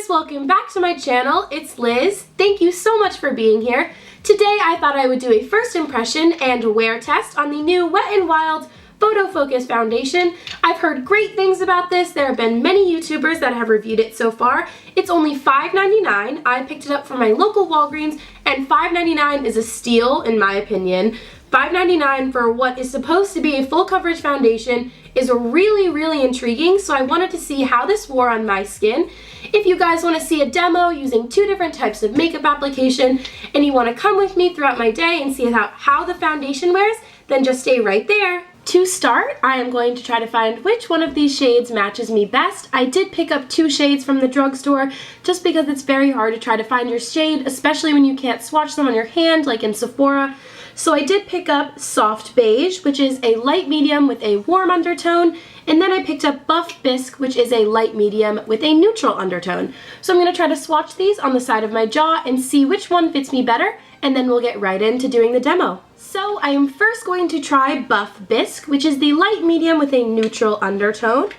guys, welcome back to my channel. It's Liz. Thank you so much for being here. Today I thought I would do a first impression and wear test on the new Wet n Wild Photo Focus Foundation. I've heard great things about this. There have been many YouTubers that have reviewed it so far. It's only $5.99. I picked it up from my local Walgreens, and $5.99 is a steal in my opinion. $5.99 for what is supposed to be a full coverage foundation is really intriguing, so I wanted to see how this wore on my skin. If you guys want to see a demo using two different types of makeup application and you want to come with me throughout my day and see how the foundation wears, then just stay right there. To start, I am going to try to find which one of these shades matches me best. I did pick up two shades from the drugstore just because it's very hard to try to find your shade, especially when you can't swatch them on your hand like in Sephora. So I did pick up Soft Beige, which is a light medium with a warm undertone, and then I picked up Buff Bisque, which is a light medium with a neutral undertone. So I'm going to try to swatch these on the side of my jaw and see which one fits me better, and then we'll get right into doing the demo. So I am first going to try Buff Bisque, which is the light medium with a neutral undertone.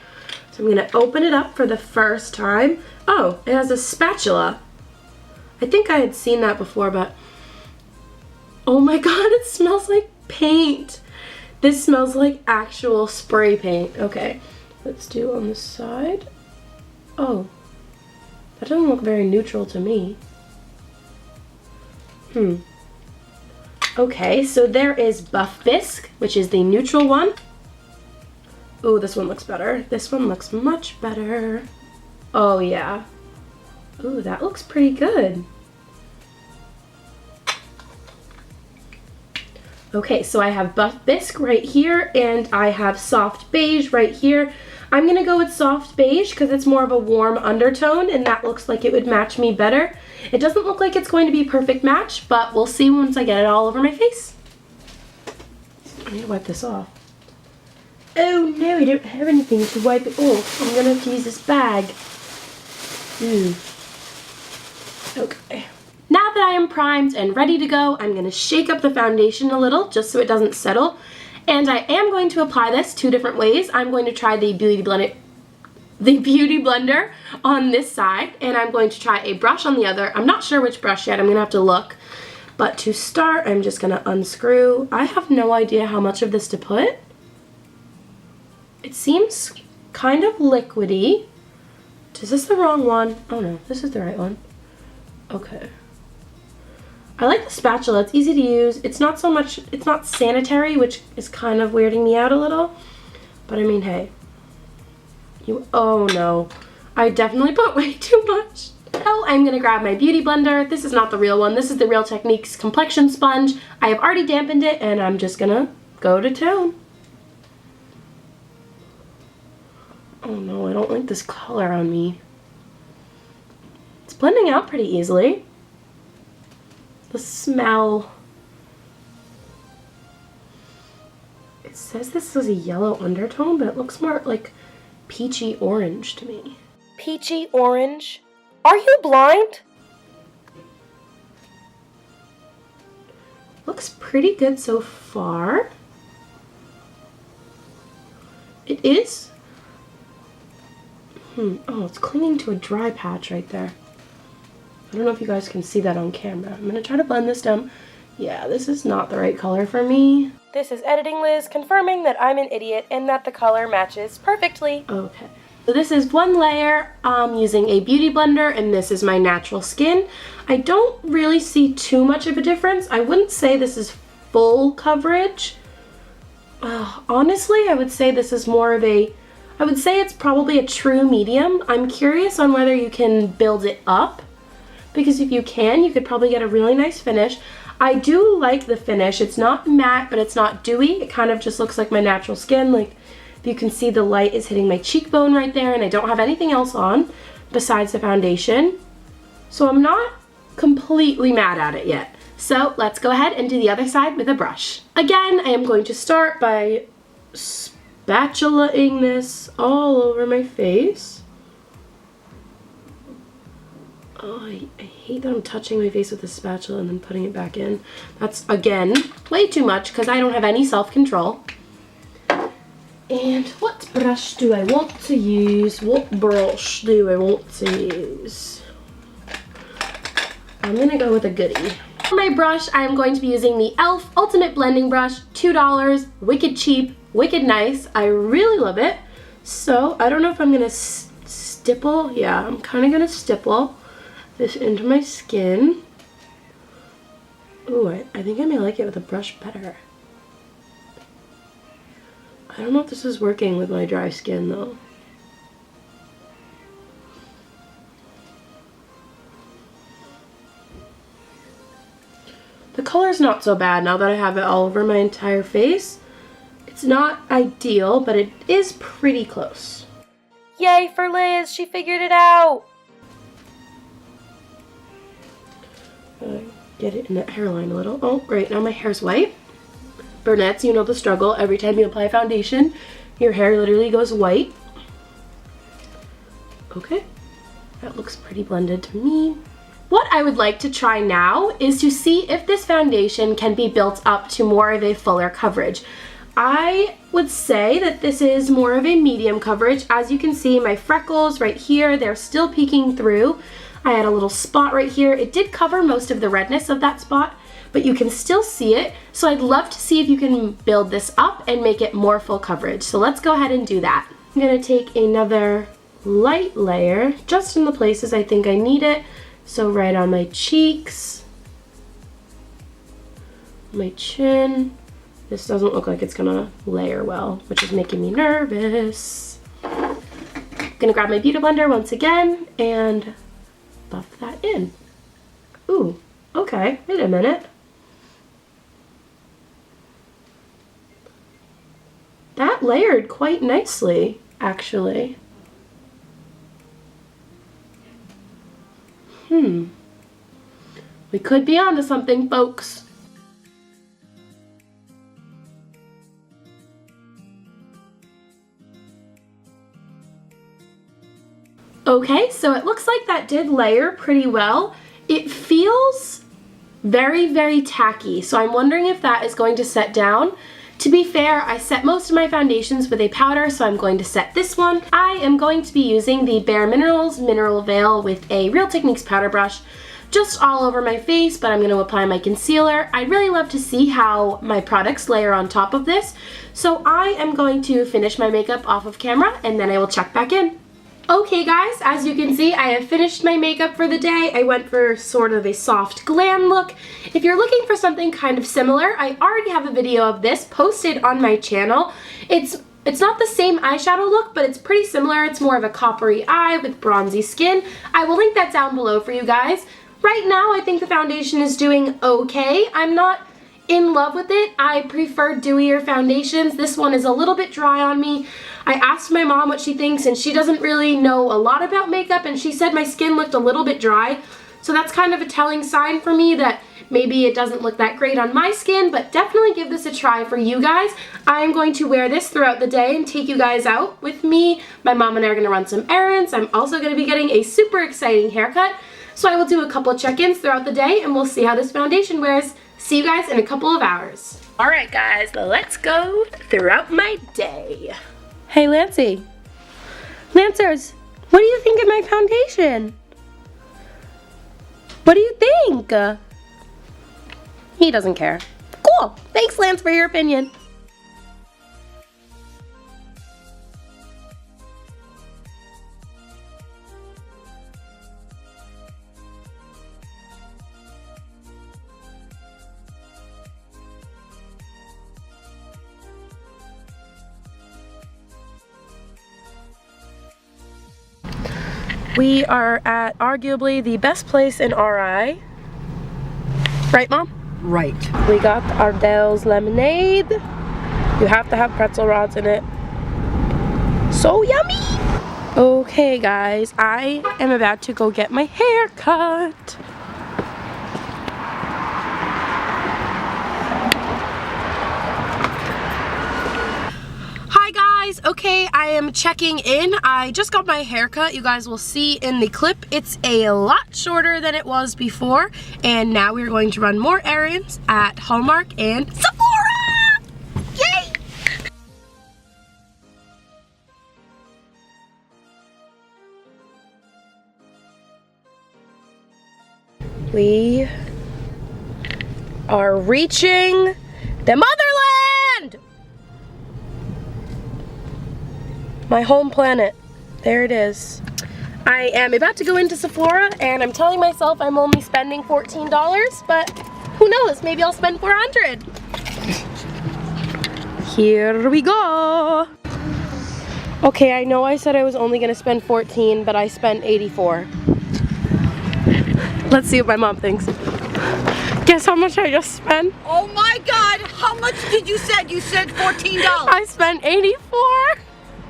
So I'm going to open it up for the first time. Oh, it has a spatula. I think I had seen that before, but oh my god, it smells like paint. This smells like actual spray paint. Okay, let's do on the side. Oh, that doesn't look very neutral to me. Okay, so there is Buff Bisque, which is the neutral one. Oh, this one looks better. This one looks much better. Oh yeah. Ooh, that looks pretty good. Okay, so I have Buff Bisque right here, and I have Soft Beige right here. I'm gonna go with Soft Beige because it's more of a warm undertone, and that looks like it would match me better. It doesn't look like it's going to be a perfect match, but we'll see once I get it all over my face. I need to wipe this off. Oh no, I don't have anything to wipe it off. I'm gonna have to use this bag. Okay. Now that I am primed and ready to go, I'm going to shake up the foundation a little just so it doesn't settle. And I am going to apply this two different ways. I'm going to try the Beauty Blender on this side, and I'm going to try a brush on the other. I'm not sure which brush yet. I'm going to have to look. But to start, I'm just going to unscrew. I have no idea how much of this to put. It seems kind of liquidy. Is this the wrong one? Oh no, this is the right one. Okay. I like the spatula, it's easy to use. It's not so much, it's not sanitary, which is kind of weirding me out a little. But I mean, hey. Oh no. I definitely put way too much. So I'm gonna grab my Beauty Blender. This is not the real one. This is the Real Techniques Complexion Sponge. I have already dampened it, and I'm just gonna go to town. Oh no, I don't like this color on me. It's blending out pretty easily. The smell. It says this is a yellow undertone, but it looks more like peachy orange to me. Peachy orange? Are you blind? Looks pretty good so far. It is. Oh, it's clinging to a dry patch right there. I don't know if you guys can see that on camera. I'm going to try to blend this down. Yeah, this is not the right color for me. This is Editing Liz confirming that I'm an idiot and that the color matches perfectly. Okay. So this is one layer using a Beauty Blender, and this is my natural skin. I don't really see too much of a difference. I wouldn't say this is full coverage. Honestly, I would say this is more of a... I would say it's probably a true medium. I'm curious on whether you can build it up, because if you can, you could probably get a really nice finish. I do like the finish. It's not matte, but it's not dewy. It kind of just looks like my natural skin. Like, if you can see, the light is hitting my cheekbone right there, and I don't have anything else on besides the foundation. So I'm not completely mad at it yet. So let's go ahead and do the other side with a brush. Again, I am going to start by spatula-ing this all over my face. Oh, I hate that I'm touching my face with a spatula and then putting it back in. That's, again, way too much because I don't have any self-control. And what brush do I want to use? What brush do I want to use? I'm gonna go with a goodie. For my brush, I'm going to be using the e.l.f. Ultimate Blending Brush, $2, wicked cheap, wicked nice. I really love it. So I don't know if I'm gonna stipple. Yeah, I'm kind of gonna stipple this into my skin. Ooh, I think I may like it with a brush better. I don't know if this is working with my dry skin though. The color's not so bad now that I have it all over my entire face. It's not ideal, but it is pretty close. Yay for Liz, she figured it out! Get it in that hairline a little. Oh, great, now my hair's white. Brunettes, you know the struggle. Every time you apply foundation, your hair literally goes white. Okay, that looks pretty blended to me. What I would like to try now is to see if this foundation can be built up to more of a fuller coverage. I would say that this is more of a medium coverage. As you can see, my freckles right here, they're still peeking through. I had a little spot right here. It did cover most of the redness of that spot, but you can still see it. So I'd love to see if you can build this up and make it more full coverage. So let's go ahead and do that. I'm gonna take another light layer just in the places I think I need it. So right on my cheeks, my chin. This doesn't look like it's gonna layer well, which is making me nervous. I'm gonna grab my beauty blender once again and buff that in. Ooh, okay, wait a minute. That layered quite nicely, actually. We could be onto something, folks. Okay, so it looks like that did layer pretty well. It feels very, very tacky, so I'm wondering if that is going to set down. To be fair, I set most of my foundations with a powder, so I'm going to set this one. I am going to be using the Bare Minerals Mineral Veil with a Real Techniques powder brush just all over my face, but I'm going to apply my concealer. I'd really love to see how my products layer on top of this, so I am going to finish my makeup off of camera and then I will check back in. Okay guys, as you can see, I have finished my makeup for the day. I went for sort of a soft glam look. If you're looking for something kind of similar, I already have a video of this posted on my channel. It's not the same eyeshadow look, but it's pretty similar. It's more of a coppery eye with bronzy skin. I will link that down below for you guys. Right now, I think the foundation is doing okay. I'm not in love with it. I prefer dewier foundations. This one is a little bit dry on me. I asked my mom what she thinks, and she doesn't really know a lot about makeup, and she said my skin looked a little bit dry. So that's kind of a telling sign for me that maybe it doesn't look that great on my skin, but definitely give this a try for you guys. I'm going to wear this throughout the day and take you guys out with me. My mom and I are going to run some errands. I'm also going to be getting a super exciting haircut. So I will do a couple check-ins throughout the day, and we'll see how this foundation wears. See you guys in a couple of hours. All right, guys, let's go throughout my day. Hey, Lancey. Lancers, what do you think of my foundation? What do you think? He doesn't care. Cool. Thanks, Lance, for your opinion. We are at arguably the best place in RI. Right, Mom? Right. We got Ardell's lemonade. You have to have pretzel rods in it. So yummy! Okay, guys, I am about to go get my hair cut. Okay, I am checking in. I just got my haircut. You guys will see in the clip it's a lot shorter than it was before, and now we're going to run more errands at Hallmark and Sephora! Yay! We are reaching the motherland! My home planet. There it is. I am about to go into Sephora and I'm telling myself I'm only spending $14, but who knows, maybe I'll spend $400. Here we go. Okay, I know I said I was only gonna spend 14, but I spent 84. Let's see what my mom thinks. Guess how much I just spent? Oh my God, how much did you say? You said $14. I spent 84.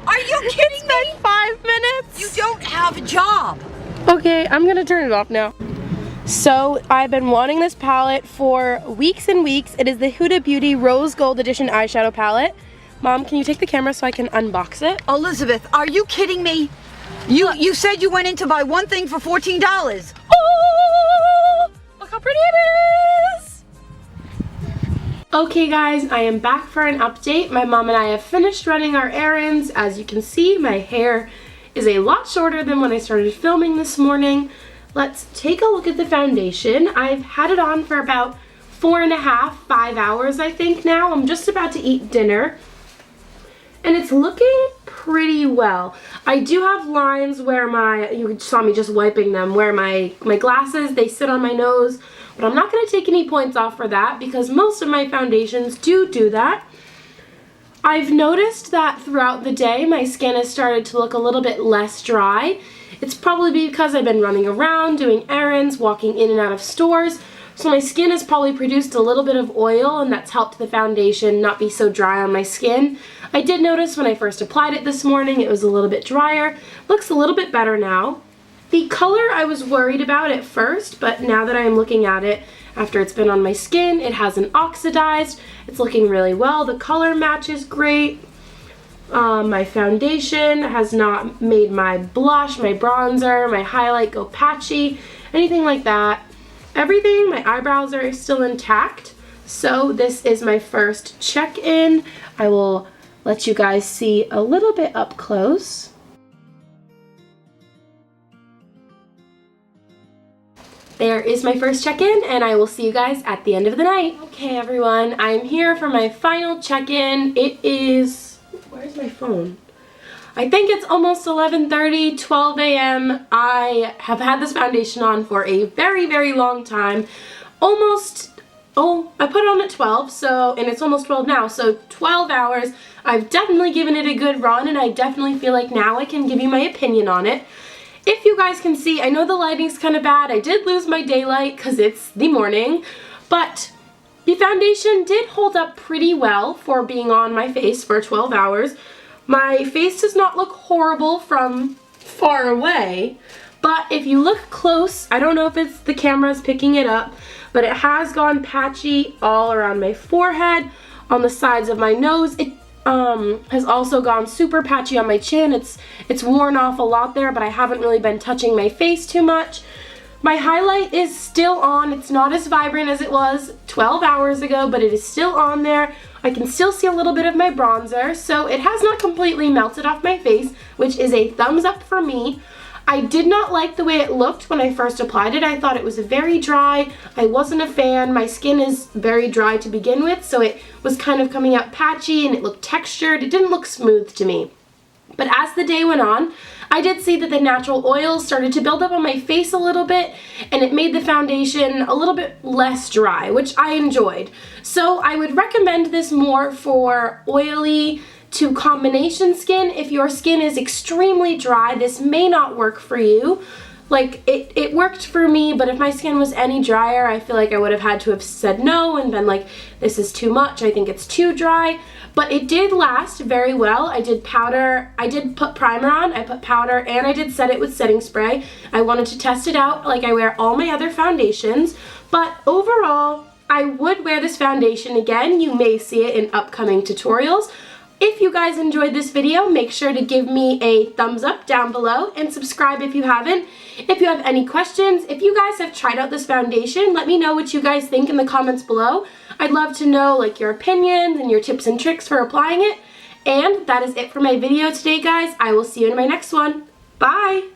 Are you kidding me? It's been 5 minutes. You don't have a job. Okay, I'm gonna turn it off now. So, I've been wanting this palette for weeks and weeks. It is the Huda Beauty Rose Gold Edition eyeshadow palette. Mom, can you take the camera so I can unbox it? Elizabeth, are you kidding me? You said you went in to buy one thing for $14. Oh, look how pretty it is. Okay guys, I am back for an update. My mom and I have finished running our errands. As you can see, my hair is a lot shorter than when I started filming this morning. Let's take a look at the foundation. I've had it on for about 4.5, 5 hours I think now. I'm just about to eat dinner. And it's looking pretty well. I do have lines where you saw me just wiping them, where my glasses, they sit on my nose. But I'm not going to take any points off for that because most of my foundations do that. I've noticed that throughout the day my skin has started to look a little bit less dry. It's probably because I've been running around, doing errands, walking in and out of stores. So my skin has probably produced a little bit of oil and that's helped the foundation not be so dry on my skin. I did notice when I first applied it this morning it was a little bit drier. Looks a little bit better now. The color I was worried about at first, but now that I am looking at it after it's been on my skin, it hasn't oxidized. It's looking really well. The color matches great. My foundation has not made my blush, my bronzer, my highlight go patchy, anything like that. Everything, my eyebrows are still intact. So this is my first check-in. I will let you guys see a little bit up close. There is my first check-in, and I will see you guys at the end of the night. Okay, everyone, I'm here for my final check-in. It is, where's my phone? I think it's almost 11:30, 12 a.m. I have had this foundation on for a very, very long time. I put it on at 12, and it's almost 12 now, so 12 hours. I've definitely given it a good run, and I definitely feel like now I can give you my opinion on it. If you guys can see, I know the lighting's kind of bad. I did lose my daylight because it's the morning, but the foundation did hold up pretty well for being on my face for 12 hours. My face does not look horrible from far away, but if you look close, I don't know if it's the camera's picking it up, but it has gone patchy all around my forehead, on the sides of my nose. It has also gone super patchy on my chin. It's worn off a lot there, but I haven't really been touching my face too much. My highlight is still on. It's not as vibrant as it was 12 hours ago, but it is still on there. I can still see a little bit of my bronzer, so it has not completely melted off my face, which is a thumbs up for me. I did not like the way it looked when I first applied it. I thought it was very dry. I wasn't a fan. My skin is very dry to begin with, so it was kind of coming out patchy and it looked textured. It didn't look smooth to me. But as the day went on, I did see that the natural oils started to build up on my face a little bit, and it made the foundation a little bit less dry, which I enjoyed. So I would recommend this more for oily to combination skin. If your skin is extremely dry, this may not work for you. Like, it worked for me, but if my skin was any drier, I feel like I would have had to have said no and been like, this is too much, I think it's too dry. But it did last very well. I did put primer on, I put powder, and I did set it with setting spray. I wanted to test it out like I wear all my other foundations, but overall, I would wear this foundation again. You may see it in upcoming tutorials. If you guys enjoyed this video, make sure to give me a thumbs up down below and subscribe if you haven't. If you have any questions, if you guys have tried out this foundation, let me know what you guys think in the comments below. I'd love to know like your opinions and your tips and tricks for applying it. And that is it for my video today, guys. I will see you in my next one. Bye!